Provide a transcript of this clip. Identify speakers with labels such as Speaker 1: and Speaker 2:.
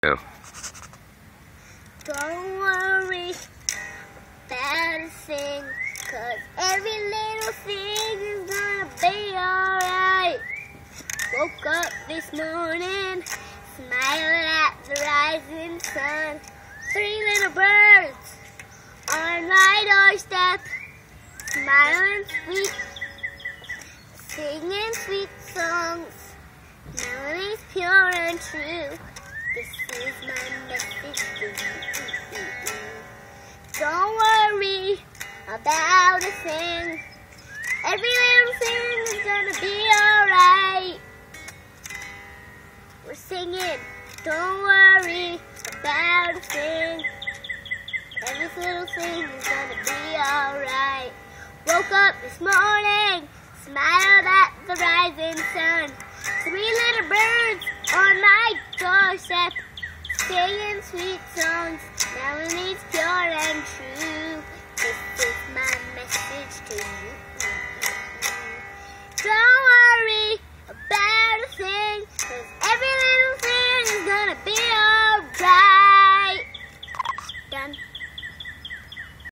Speaker 1: Yeah.
Speaker 2: Don't worry about a thing, 'cause every little thing is gonna be alright. Woke up this morning, smiled at the rising sun. 3 little birds on my doorstep, smiling sweet, singing sweet songs, melodies pure and true. This is my message to you. Don't worry about a thing. Every little thing is gonna be alright. We're singing, don't worry about a thing. Every little thing is gonna be alright. Woke up this morning, smiled at the rising sun. 3 little birds on my doorstep, singing sweet songs, melodies pure and